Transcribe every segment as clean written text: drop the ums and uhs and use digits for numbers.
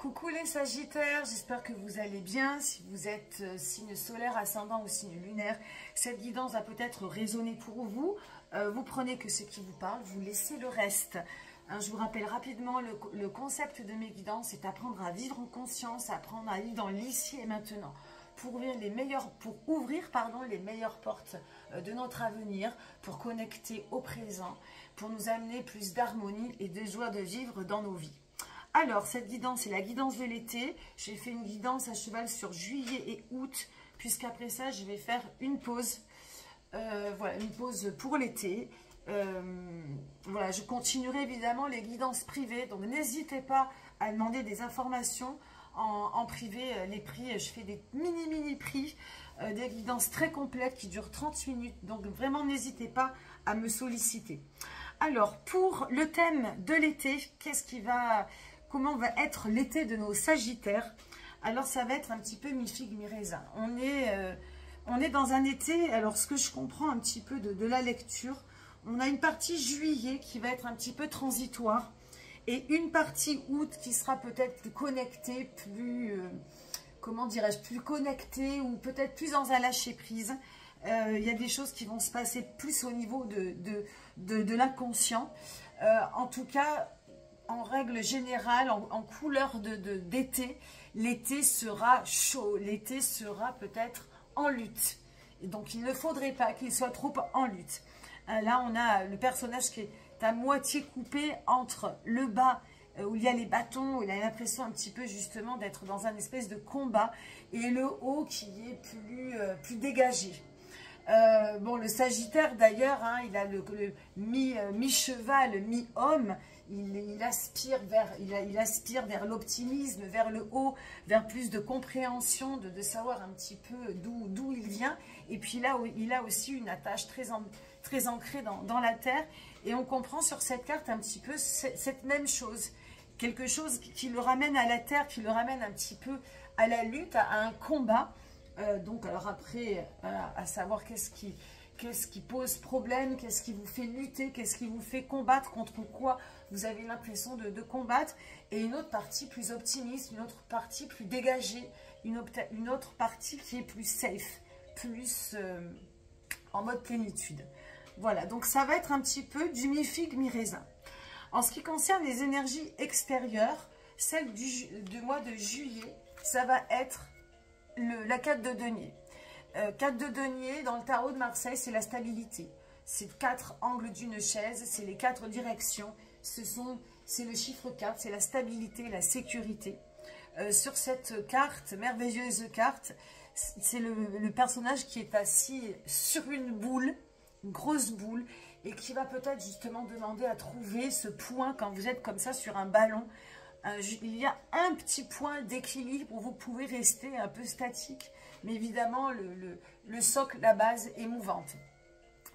Coucou les Sagittaires, j'espère que vous allez bien. Si vous êtes signe solaire, ascendant ou signe lunaire, cette guidance va peut-être résonner pour vous. Vous prenez que ce qui vous parle, vous laissez le reste. Je vous rappelle rapidement le concept de mes guidances, c'est apprendre à vivre en conscience, apprendre à vivre dans l'ici et maintenant. Pour ouvrir les meilleures portes de notre avenir, pour connecter au présent, pour nous amener plus d'harmonie et de joie de vivre dans nos vies. Alors, cette guidance, c'est la guidance de l'été. J'ai fait une guidance à cheval sur juillet et août, puisqu'après ça, je vais faire une pause. Voilà, une pause pour l'été. Voilà, je continuerai évidemment les guidances privées. Donc, n'hésitez pas à demander des informations en privé. Les prix, je fais des mini prix, des guidances très complètes qui durent 30 minutes. Donc, vraiment, n'hésitez pas à me solliciter. Alors, pour le thème de l'été, comment va être l'été de nos Sagittaires? Alors, ça va être un petit peu mi-figue, mi-raisin. On est dans un été, alors ce que je comprends un petit peu de la lecture, on a une partie juillet qui va être un petit peu transitoire et une partie août qui sera peut-être plus connectée, comment dirais-je, plus connectée ou peut-être plus dans un lâcher-prise. Il y a des choses qui vont se passer plus au niveau de l'inconscient. En tout cas, en règle générale, en couleur d'été, l'été sera chaud, l'été sera peut-être en lutte. Et donc, il ne faudrait pas qu'il soit trop en lutte. Là, on a le personnage qui est à moitié coupé entre le bas, où il y a les bâtons, où il a l'impression un petit peu justement d'être dans un espèce de combat, et le haut qui est plus dégagé. Bon, le Sagittaire d'ailleurs, il a le mi-cheval, mi-homme, il aspire vers l'optimisme, vers le haut, vers plus de compréhension, de savoir un petit peu d'où il vient. Et puis là, il a aussi une attache très ancrée dans la terre. Et on comprend sur cette carte un petit peu cette même chose. Quelque chose qui le ramène à la terre, qui le ramène un petit peu à la lutte, à un combat. Donc, alors après, à savoir qu'est-ce qui pose problème, qu'est-ce qui vous fait lutter, qu'est-ce qui vous fait combattre, contre quoi vous avez l'impression de combattre, et une autre partie plus optimiste, une autre partie plus dégagée, une autre partie qui est plus safe, plus en mode plénitude. Voilà, donc ça va être un petit peu du mi-figue, mi-raisin. En ce qui concerne les énergies extérieures, celle du mois de juillet, ça va être la 4 de denier. 4 de denier, dans le tarot de Marseille, c'est la stabilité. C'est 4 angles d'une chaise, c'est les 4 directions. C'est le chiffre 4, c'est la stabilité, la sécurité. Sur cette carte, merveilleuse carte, c'est le personnage qui est assis sur une boule, une grosse boule, et qui va peut-être justement demander à trouver ce point quand vous êtes comme ça sur un ballon. Il y a un petit point d'équilibre où vous pouvez rester un peu statique, mais évidemment le socle, la base est mouvante.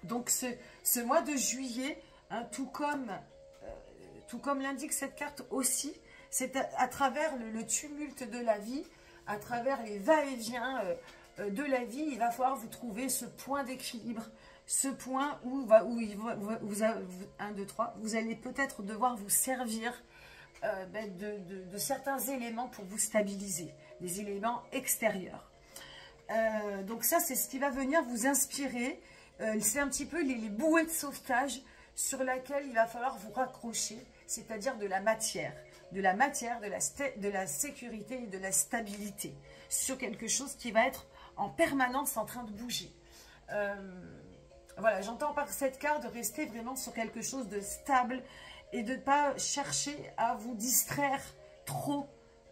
Donc ce mois de juillet, tout comme l'indique cette carte aussi, c'est à travers le tumulte de la vie, à travers les va-et-vient de la vie, il va falloir vous trouver ce point d'équilibre, ce point où vous allez peut-être devoir vous servir de certains éléments pour vous stabiliser, des éléments extérieurs. Donc ça, c'est ce qui va venir vous inspirer. C'est un petit peu les bouées de sauvetage sur laquelle il va falloir vous raccrocher, c'est-à-dire de la matière, de la sécurité et de la stabilité, sur quelque chose qui va être en permanence en train de bouger. Voilà, j'entends par cette carte de rester vraiment sur quelque chose de stable, et de ne pas chercher à vous distraire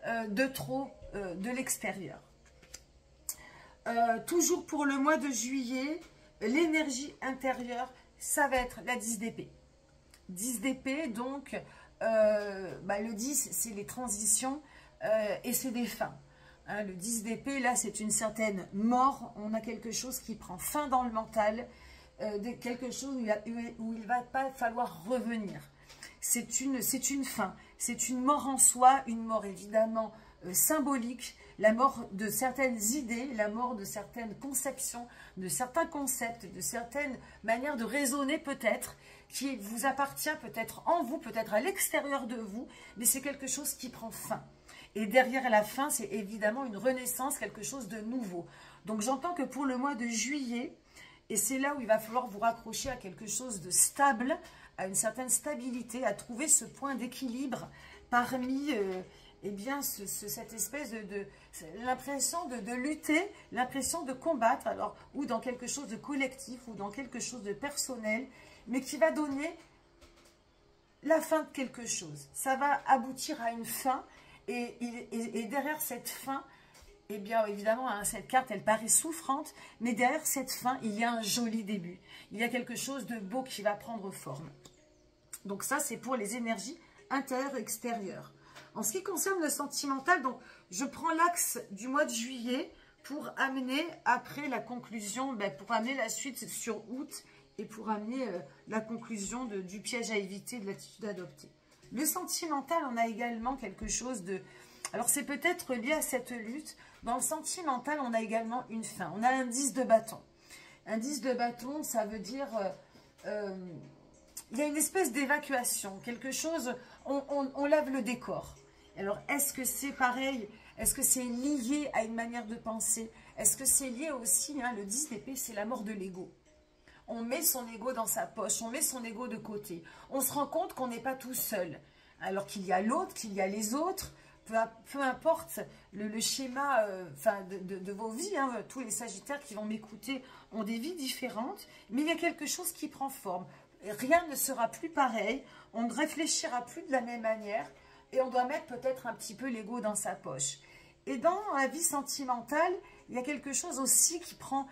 de l'extérieur. Toujours pour le mois de juillet, l'énergie intérieure, ça va être la 10 d'épée. 10 d'épée, donc, le 10, c'est les transitions et c'est des fins. Le 10 d'épée, là, c'est une certaine mort. On a quelque chose qui prend fin dans le mental, quelque chose où il ne va pas falloir revenir. C'est une fin, c'est une mort en soi, une mort évidemment symbolique, la mort de certaines idées, la mort de certaines conceptions, de certains concepts, de certaines manières de raisonner peut-être, qui vous appartient peut-être en vous, peut-être à l'extérieur de vous, mais c'est quelque chose qui prend fin. Et derrière la fin, c'est évidemment une renaissance, quelque chose de nouveau. Donc j'entends que pour le mois de juillet, et c'est là où il va falloir vous raccrocher à quelque chose de stable, à une certaine stabilité, à trouver ce point d'équilibre parmi eh bien, cette espèce de l'impression de lutter, l'impression de combattre, alors, ou dans quelque chose de collectif, ou dans quelque chose de personnel, mais qui va donner la fin de quelque chose. Ça va aboutir à une fin, et derrière cette fin, eh bien, évidemment, hein, cette carte, elle paraît souffrante, mais derrière cette fin, il y a un joli début. Il y a quelque chose de beau qui va prendre forme. Donc ça, c'est pour les énergies intérieures et extérieures. En ce qui concerne le sentimental, donc je prends l'axe du mois de juillet pour amener après la conclusion, pour amener la suite sur août et pour amener la conclusion du piège à éviter, de l'attitude adoptée. Le sentimental, on a également quelque chose de... Alors c'est peut-être lié à cette lutte. Dans le sentimental, on a également une fin. On a un 10 de bâton. Un 10 de bâton, ça veut dire... il y a une espèce d'évacuation, quelque chose... On lève le décor. Alors, est-ce que c'est pareil? Est-ce que c'est lié à une manière de penser? Est-ce que c'est lié aussi, hein, le 10 d'épée, c'est la mort de l'ego. On met son ego dans sa poche, on met son ego de côté. On se rend compte qu'on n'est pas tout seul. Alors qu'il y a l'autre, qu'il y a les autres, peu importe le schéma de vos vies, hein, tous les Sagittaires qui vont m'écouter ont des vies différentes, mais il y a quelque chose qui prend forme. Rien ne sera plus pareil, on ne réfléchira plus de la même manière, et on doit mettre peut-être un petit peu l'ego dans sa poche. Et dans la vie sentimentale, il y a quelque chose aussi qui prend...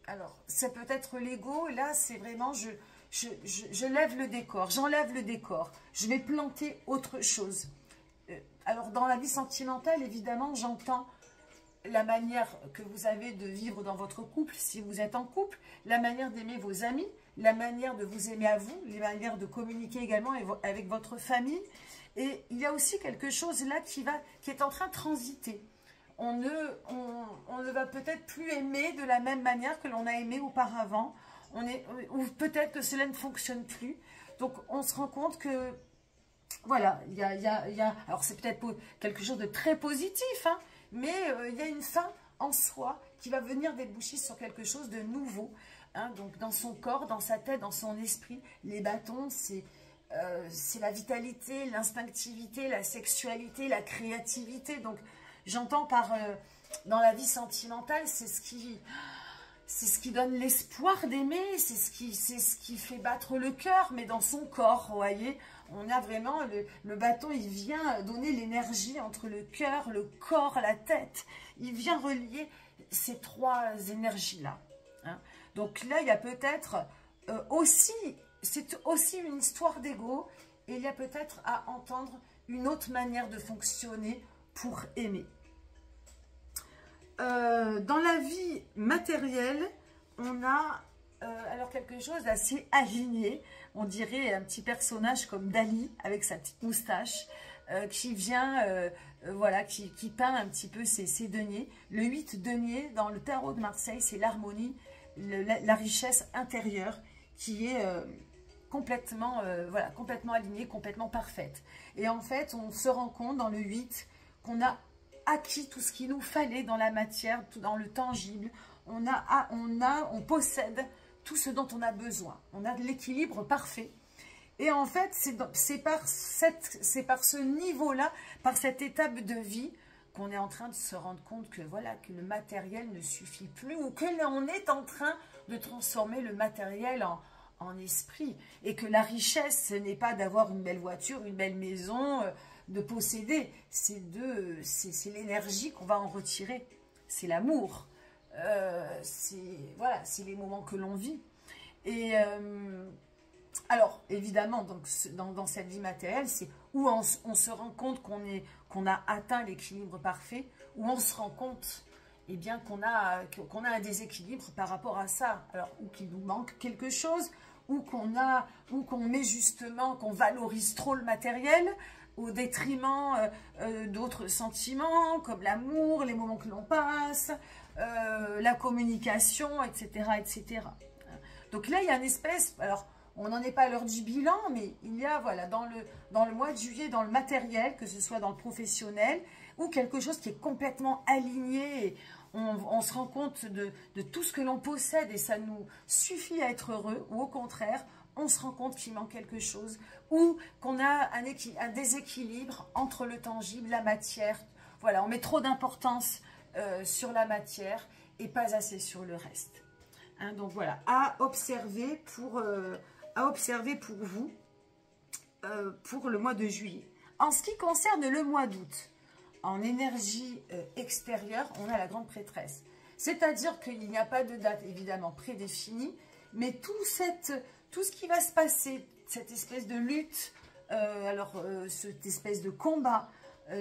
alors, ça peut être l'ego, là, c'est vraiment... Je lève le décor, j'enlève le décor. Je vais planter autre chose. Alors, dans la vie sentimentale, évidemment, j'entends la manière que vous avez de vivre dans votre couple, si vous êtes en couple, la manière d'aimer vos amis, la manière de vous aimer à vous, les manières de communiquer également avec votre famille. Et il y a aussi quelque chose là qui est en train de transiter. On ne va peut-être plus aimer de la même manière que l'on a aimé auparavant. Ou peut-être que cela ne fonctionne plus. Donc, on se rend compte que, voilà, alors c'est peut-être quelque chose de très positif, hein, mais il y a une fin en soi qui va venir déboucher sur quelque chose de nouveau. Hein, donc, dans son corps, dans sa tête, dans son esprit, les bâtons, c'est la vitalité, l'instinctivité, la sexualité, la créativité. Donc, j'entends dans la vie sentimentale, c'est ce qui donne l'espoir d'aimer, c'est ce qui fait battre le cœur, mais dans son corps, vous voyez. On a vraiment, le bâton, il vient donner l'énergie entre le cœur, le corps, la tête. Il vient relier ces trois énergies-là. Hein. Donc là, il y a peut-être aussi, c'est aussi une histoire d'ego, et il y a peut-être à entendre une autre manière de fonctionner pour aimer. Dans la vie matérielle, on a alors quelque chose d'assez aligné. On dirait un petit personnage comme Dali avec sa petite moustache qui vient, voilà, qui peint un petit peu ses deniers. Le 8 denier dans le tarot de Marseille, c'est l'harmonie, la richesse intérieure qui est complètement, voilà, complètement alignée, complètement parfaite. Et en fait, on se rend compte dans le 8 qu'on a acquis tout ce qu'il nous fallait dans la matière, dans le tangible. On possède tout ce dont on a besoin. On a de l'équilibre parfait. Et en fait, c'est par ce niveau-là, par cette étape de vie, qu'on est en train de se rendre compte que, voilà, que le matériel ne suffit plus, ou que l'on est en train de transformer le matériel en esprit. Et que la richesse, ce n'est pas d'avoir une belle voiture, une belle maison, de posséder. C'est l'énergie qu'on va en retirer. C'est l'amour. Voilà, c'est les moments que l'on vit. Et alors, évidemment, donc, dans cette vie matérielle, c'est où on se rend compte qu'on a atteint l'équilibre parfait, où on se rend compte eh bien, qu'on a un déséquilibre par rapport à ça. Alors, ou qu'il nous manque quelque chose, ou qu'on met justement, qu'on valorise trop le matériel, au détriment d'autres sentiments, comme l'amour, les moments que l'on passe, la communication, etc., etc. Donc là, il y a une espèce... Alors, on n'en est pas à l'heure du bilan, mais il y a, voilà, dans le mois de juillet, dans le matériel, que ce soit dans le professionnel, ou quelque chose qui est complètement aligné. Et on se rend compte de tout ce que l'on possède et ça nous suffit à être heureux, ou au contraire, on se rend compte qu'il manque quelque chose, ou qu'on a un déséquilibre entre le tangible, la matière. Voilà, on met trop d'importance sur la matière et pas assez sur le reste. Hein, donc voilà, à observer pour vous pour le mois de juillet. En ce qui concerne le mois d'août, en énergie extérieure, on a la grande prêtresse. C'est-à-dire qu'il n'y a pas de date évidemment prédéfinie, mais tout ce qui va se passer, cette espèce de lutte, cette espèce de combat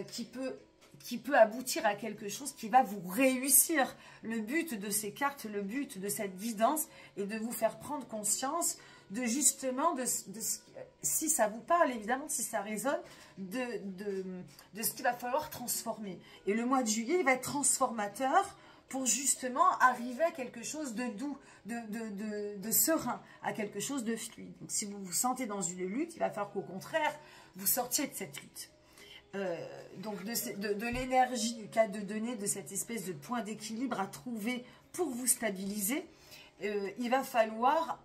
qui peut aboutir à quelque chose qui va vous réussir. Le but de ces cartes, le but de cette guidance est de vous faire prendre conscience de justement, si ça vous parle, évidemment, si ça résonne, de ce qu'il va falloir transformer. Et le mois de juillet, il va être transformateur pour justement arriver à quelque chose de doux, de serein, à quelque chose de fluide. Donc si vous vous sentez dans une lutte, il va falloir qu'au contraire, vous sortiez de cette lutte. Donc de l'énergie du cadre de données, de cette espèce de point d'équilibre à trouver pour vous stabiliser, il va falloir,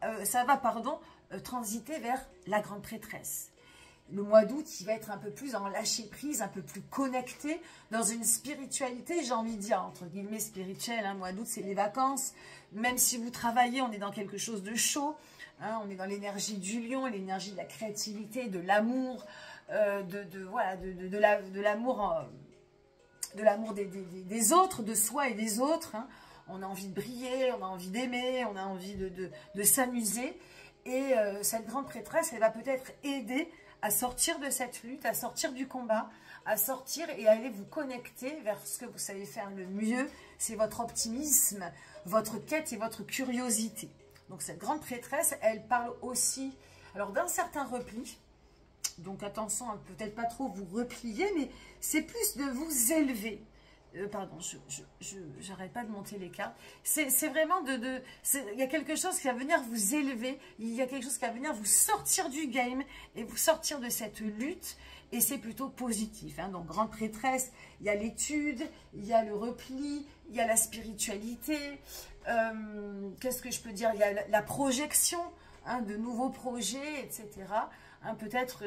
transiter vers la grande prêtresse. Le mois d'août, il va être un peu plus en lâcher prise, un peu plus connecté dans une spiritualité, j'ai envie de dire, entre guillemets spirituelle. Hein. Le mois d'août, c'est les vacances. Même si vous travaillez, on est dans quelque chose de chaud. Hein. On est dans l'énergie du lion, l'énergie de la créativité, de l'amour, de l'amour des autres, de soi et des autres. Hein. On a envie de briller, on a envie d'aimer, on a envie de s'amuser. Et cette grande prêtresse, elle va peut-être aider à sortir de cette lutte, à sortir du combat, à sortir et à aller vous connecter vers ce que vous savez faire le mieux. C'est votre optimisme, votre quête et votre curiosité. Donc cette grande prêtresse, elle parle aussi d'un certain repli. Donc attention à peut-être pas trop vous replier, mais c'est plus de vous élever. Pardon, j'arrête pas de monter les cartes. C'est vraiment il y a quelque chose qui va venir vous élever, il y a quelque chose qui va venir vous sortir du game et vous sortir de cette lutte, et c'est plutôt positif. Hein. Donc, grande prêtresse, il y a l'étude, il y a le repli, il y a la spiritualité. Qu'est-ce que je peux dire? Il y a la projection de nouveaux projets, etc. Hein, peut-être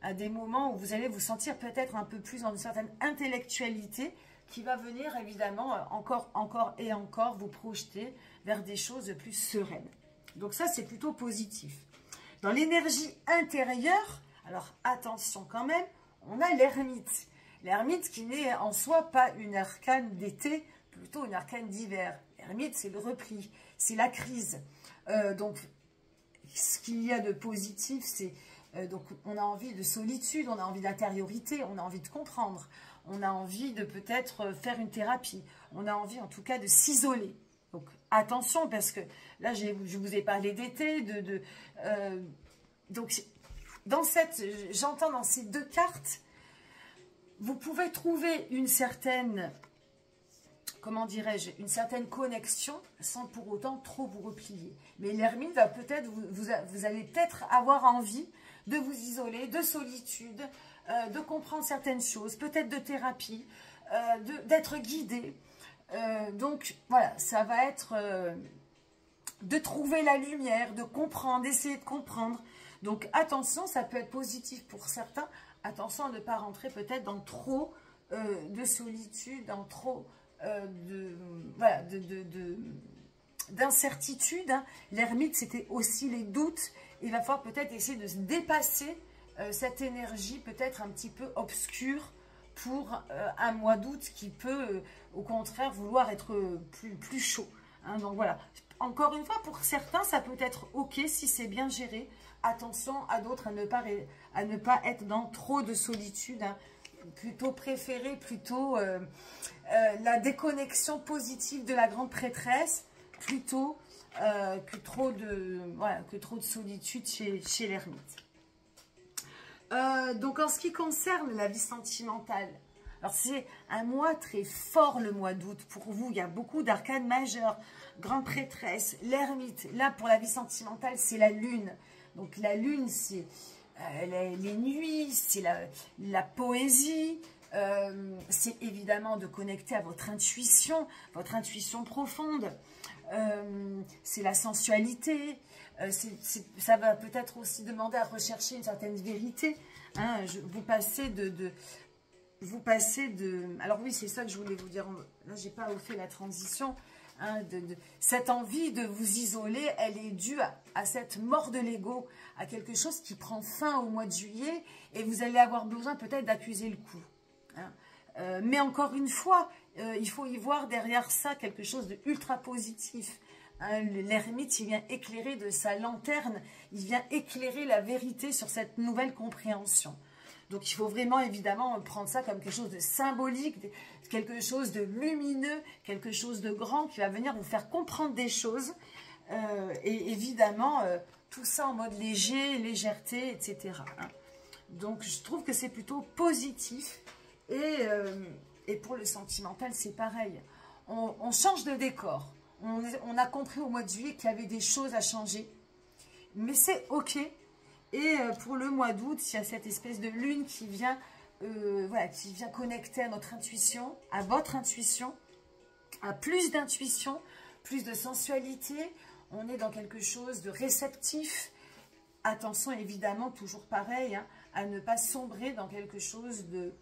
à des moments où vous allez vous sentir peut-être un peu plus dans une certaine intellectualité, qui va venir évidemment encore et encore vous projeter vers des choses plus sereines. Donc ça, c'est plutôt positif. Dans l'énergie intérieure, alors attention quand même, on a l'ermite. L'ermite qui n'est en soi pas une arcane d'été, plutôt une arcane d'hiver. L'ermite, c'est le repli, c'est la crise. Donc, ce qu'il y a de positif, c'est... donc, on a envie de solitude, on a envie d'intériorité, on a envie de comprendre. On a envie de peut-être faire une thérapie. On a envie en tout cas de s'isoler. Donc attention, parce que là je vous ai parlé d'été. Donc j'entends dans ces deux cartes, vous pouvez trouver une certaine, comment dirais-je, une certaine connexion sans pour autant trop vous replier. Mais l'ermite va peut-être, vous allez peut-être avoir envie de vous isoler, de solitude, de comprendre certaines choses, peut-être de thérapie, d'être guidé. Donc voilà, ça va être de trouver la lumière, de comprendre, d'essayer de comprendre. Donc attention, ça peut être positif pour certains. Attention à ne pas rentrer peut-être dans trop de solitude, dans trop d'incertitude. Hein. L'ermite, c'était aussi les doutes. Il va falloir peut-être essayer de se dépasser cette énergie peut-être un petit peu obscure pour un mois d'août qui peut au contraire vouloir être plus chaud. Hein. Donc voilà, encore une fois, pour certains, ça peut être ok si c'est bien géré. Attention à d'autres à ne pas être dans trop de solitude. Hein. Plutôt préférer la déconnexion positive de la grande prêtresse plutôt que trop de solitude chez l'ermite. Donc en ce qui concerne la vie sentimentale, alors c'est un mois très fort le mois d'août pour vous, il y a beaucoup d'arcanes majeures, grande prêtresse, l'ermite, là pour la vie sentimentale c'est la lune, donc la lune c'est les nuits, c'est la poésie, C'est évidemment de connecter à votre intuition profonde. C'est la sensualité. Ça va peut-être aussi demander à rechercher une certaine vérité. Hein, vous passez de... Alors oui, c'est ça que je voulais vous dire. Là, j'ai pas fait la transition. Hein, cette envie de vous isoler, elle est due à cette mort de l'ego, à quelque chose qui prend fin au mois de juillet, et vous allez avoir besoin peut-être d'accuser le coup. Hein. Mais encore une fois, il faut y voir derrière ça quelque chose de ultra positif. Hein, l'ermite, il vient éclairer de sa lanterne, il vient éclairer la vérité sur cette nouvelle compréhension. Donc, il faut vraiment, évidemment, prendre ça comme quelque chose de symbolique, quelque chose de lumineux, quelque chose de grand qui va venir vous faire comprendre des choses. Et évidemment, tout ça en mode léger, légèreté, etc. Hein. Donc, je trouve que c'est plutôt positif. Et pour le sentimental, c'est pareil. On change de décor. On a compris au mois de juillet qu'il y avait des choses à changer. Mais c'est OK. Et pour le mois d'août, il y a cette espèce de lune qui vient, voilà, qui vient connecter à notre intuition, à votre intuition, à plus d'intuition, plus de sensualité. On est dans quelque chose de réceptif. Attention, évidemment, toujours pareil, hein, à ne pas sombrer dans quelque chose de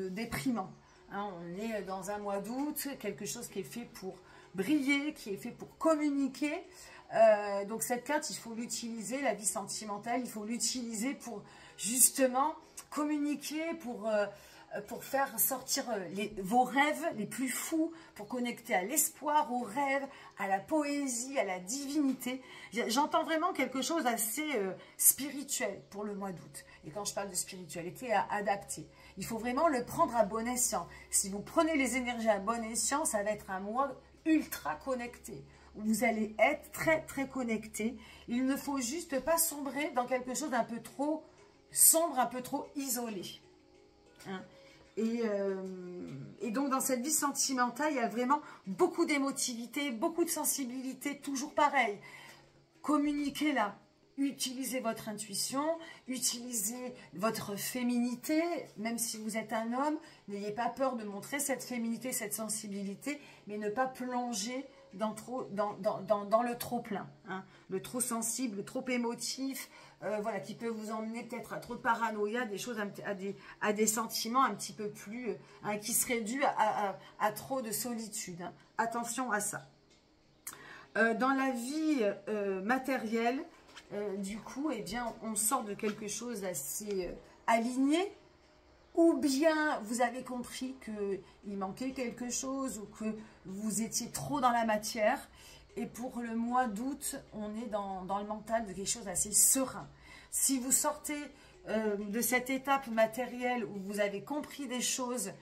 déprimant. Hein, on est dans un mois d'août, quelque chose qui est fait pour briller, qui est fait pour communiquer. Donc cette carte, il faut l'utiliser, la vie sentimentale, il faut l'utiliser pour justement communiquer, pour faire sortir vos rêves les plus fous, pour connecter à l'espoir, aux rêves, à la poésie, à la divinité. J'entends vraiment quelque chose d'assez spirituel pour le mois d'août. Et quand je parle de spiritualité, à adapter. Il faut vraiment le prendre à bon escient. Si vous prenez les énergies à bon escient, ça va être un mois ultra connecté. Vous allez être très très connecté. Il ne faut juste pas sombrer dans quelque chose d'un peu trop sombre, un peu trop isolé. Hein. Et donc dans cette vie sentimentale, il y a vraiment beaucoup d'émotivité, beaucoup de sensibilité, toujours pareil. Communiquez-la. Utilisez votre intuition, utilisez votre féminité, même si vous êtes un homme, n'ayez pas peur de montrer cette féminité, cette sensibilité, mais ne pas plonger dans le trop plein, hein, le trop sensible, le trop émotif, voilà, qui peut vous emmener peut-être à trop de paranoïa, des choses à des sentiments un petit peu plus, hein, qui seraient dus à trop de solitude. Hein. Attention à ça. Dans la vie matérielle, du coup, eh bien, on sort de quelque chose d'assez aligné, ou bien vous avez compris qu'il manquait quelque chose, ou que vous étiez trop dans la matière. Et pour le mois d'août, on est dans le mental de quelque chose d'assez serein. Si vous sortez de cette étape matérielle où vous avez compris des choses,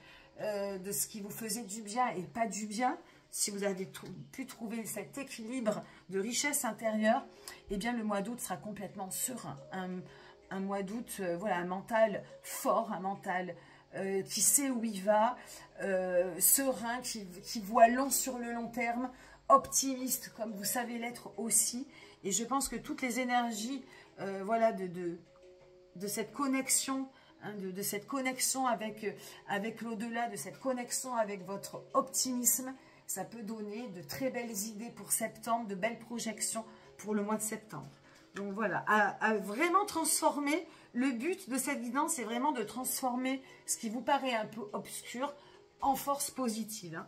de ce qui vous faisait du bien et pas du bien, si vous avez pu trouver cet équilibre de richesse intérieure, eh bien le mois d'août sera complètement serein. Un mois d'août, voilà, un mental fort, un mental qui sait où il va, serein, qui voit long sur le long terme, optimiste comme vous savez l'être aussi. Et je pense que toutes les énergies voilà, de cette connexion, hein, de cette connexion avec l'au-delà, de cette connexion avec votre optimisme, ça peut donner de très belles idées pour septembre, de belles projections pour le mois de septembre. Donc voilà, à vraiment transformer, le but de cette guidance, c'est vraiment de transformer ce qui vous paraît un peu obscur en force positive. Hein.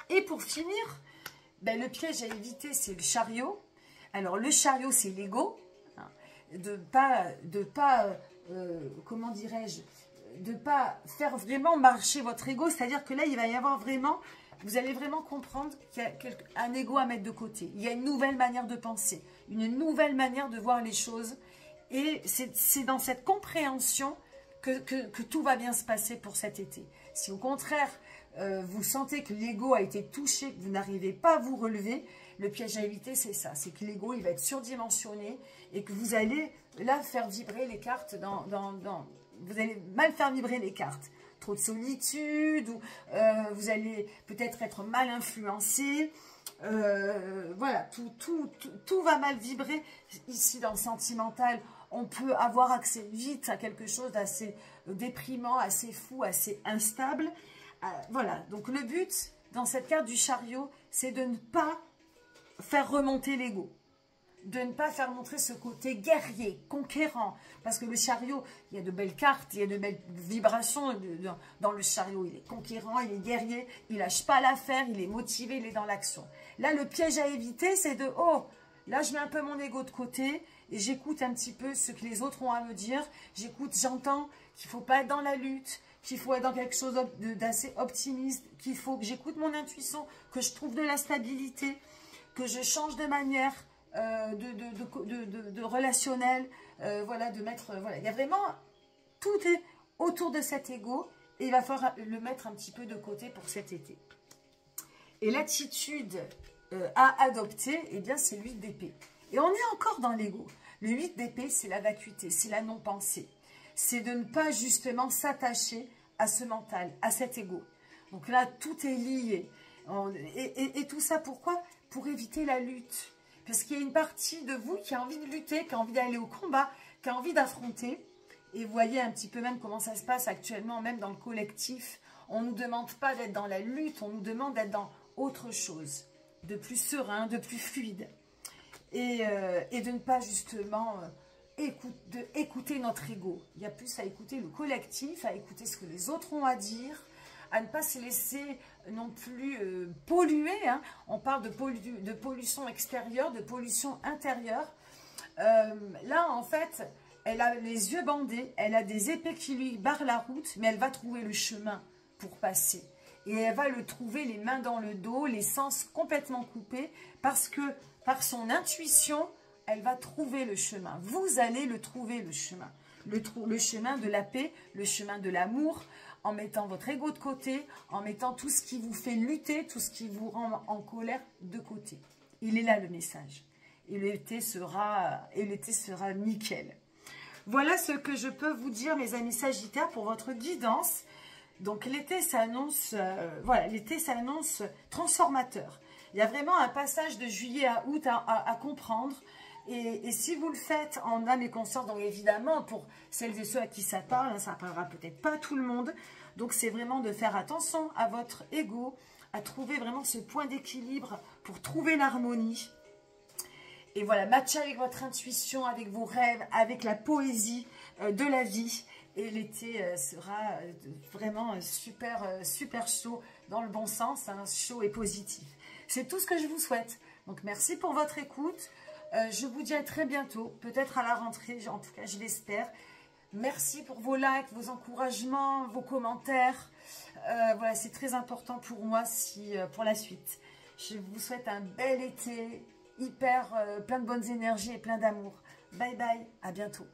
Et pour finir, ben, le piège à éviter, c'est le chariot. Alors le chariot, c'est l'ego. Hein, comment dirais-je, de pas faire vraiment marcher votre ego. C'est-à-dire que là, il va y avoir vraiment... Vous allez vraiment comprendre qu'il y a un ego à mettre de côté. Il y a une nouvelle manière de penser, une nouvelle manière de voir les choses. Et c'est dans cette compréhension que tout va bien se passer pour cet été. Si au contraire, vous sentez que l'ego a été touché, que vous n'arrivez pas à vous relever, le piège à éviter, c'est ça. C'est que l'ego, il va être surdimensionné et que vous allez là faire vibrer les cartes vous allez mal faire vibrer les cartes. Trop de solitude, ou vous allez peut-être être mal influencé, Voilà, tout va mal vibrer. Ici, dans le sentimental, on peut avoir accès vite à quelque chose d'assez déprimant, assez fou, assez instable. Voilà, donc le but, dans cette carte du chariot, c'est de ne pas faire remonter l'ego. De ne pas faire montrer ce côté guerrier, conquérant. Parce que le chariot, il y a de belles cartes, il y a de belles vibrations dans le chariot. Il est conquérant, il est guerrier, il lâche pas l'affaire, il est motivé, il est dans l'action. Là, le piège à éviter, c'est de, oh, là, je mets un peu mon ego de côté et j'écoute un petit peu ce que les autres ont à me dire. J'écoute, j'entends qu'il ne faut pas être dans la lutte, qu'il faut être dans quelque chose d'assez optimiste, qu'il faut que j'écoute mon intuition, que je trouve de la stabilité, que je change de manière de relationnel, voilà, de mettre, voilà, il y a vraiment, tout est autour de cet ego et il va falloir le mettre un petit peu de côté pour cet été. Et l'attitude à adopter, eh bien, c'est l'8 d'épée. Et on est encore dans l'ego. Le 8 d'épée, c'est la vacuité, c'est la non-pensée. C'est de ne pas justement s'attacher à ce mental, à cet ego. Donc là, tout est lié. Et tout ça, pourquoi? Pour éviter la lutte. Parce qu'il y a une partie de vous qui a envie de lutter, qui a envie d'aller au combat, qui a envie d'affronter. Et vous voyez un petit peu même comment ça se passe actuellement, même dans le collectif. On ne nous demande pas d'être dans la lutte, on nous demande d'être dans autre chose. De plus serein, de plus fluide. Et de ne pas justement écouter notre ego. Il y a plus à écouter le collectif, à écouter ce que les autres ont à dire, à ne pas se laisser non plus polluer. Hein. On parle de pollution extérieure, de pollution intérieure. Là, en fait, elle a les yeux bandés, elle a des épées qui lui barrent la route, mais elle va trouver le chemin pour passer. Et elle va le trouver les mains dans le dos, les sens complètement coupés, parce que par son intuition, elle va trouver le chemin. Vous allez le trouver, le chemin. Le chemin de la paix, le chemin de l'amour, en mettant votre ego de côté, en mettant tout ce qui vous fait lutter, tout ce qui vous rend en colère de côté. Il est là le message. Et l'été sera nickel. Voilà ce que je peux vous dire, mes amis Sagittaires, pour votre guidance. Donc l'été s'annonce, voilà, l'été s'annonce transformateur. Il y a vraiment un passage de juillet à août à comprendre. Et si vous le faites en âme et conscience, donc évidemment, pour celles et ceux à qui ça parle, hein, ça ne parlera peut-être pas à tout le monde. Donc c'est vraiment de faire attention à votre ego, à trouver vraiment ce point d'équilibre pour trouver l'harmonie. Et voilà, matcher avec votre intuition, avec vos rêves, avec la poésie de la vie. Et l'été sera vraiment super chaud, dans le bon sens, hein, chaud et positif. C'est tout ce que je vous souhaite. Donc merci pour votre écoute. Je vous dis à très bientôt, peut-être à la rentrée, en tout cas je l'espère. Merci pour vos likes, vos encouragements, vos commentaires. Voilà, c'est très important pour moi pour la suite. Je vous souhaite un bel été, plein de bonnes énergies et plein d'amour. Bye bye, à bientôt.